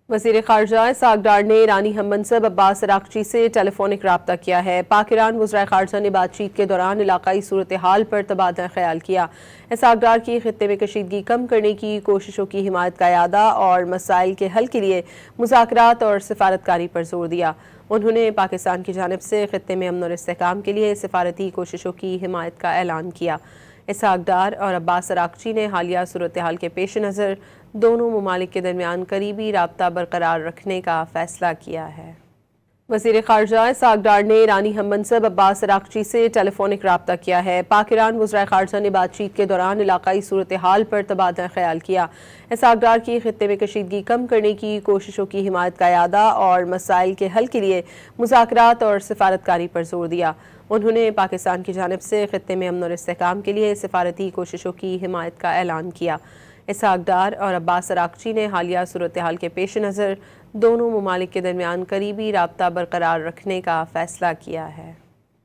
وزیر خارجہ اسحاق ڈار نے ایرانی ہم منصب عباس اراغچی سے ٹیلی فونک رابطہ کیا ہے۔ پاک ایران وزرائے خارجہ نے بات چیت کے دوران علاقائی صورتحال پر تبادلہ خیال کیا۔ اسحاق ڈار کی خطے میں کشیدگی کم کرنے کی کوششوں کی حمایت کا اعادہ اور مسائل کے حل کے لیے مذاکرات اور سفارتکاری پر زور دیا۔ انہوں نے پاکستان کی جانب سے خطے میں امن اور استحکام کے لیے سفارتی کوششوں کی حمایت کا اعلان کیا۔ اسحاق ڈار اور عباس اراغچی نے حالیہ صورتحال کے پیش نظر دونوں ممالک کے درمیان قریبی رابطہ برقرار رکھنے کا فیصلہ کیا ہے۔ وزیر خارجہ اسحاق ڈار نے ایرانی ہم منصب عباس اراغچی سے ٹیلی فونک رابطہ کیا ہے۔ پاک ایران وزرائے خارجہ نے بات چیت کے دوران علاقائی صورتحال پر تبادلہ خیال کیا۔ اسحاق ڈار کی خطے میں کشیدگی کم کرنے کی کوششوں کی حمایت کا اعادہ اور مسائل کے حل کے لیے مذاکرات اور سفارتکاری پر زور دیا۔ انہوں نے پاکستان کی جانب سے خطے میں امن اور استحکام کے لیے سفارتی کوششوں کی حمایت کا اعلان کیا۔ اسحاق ڈار اور عباس اراغچی نے حالیہ صورتحال کے پیش نظر دونوں ممالک کے درمیان قریبی رابطہ برقرار رکھنے کا فیصلہ کیا ہے۔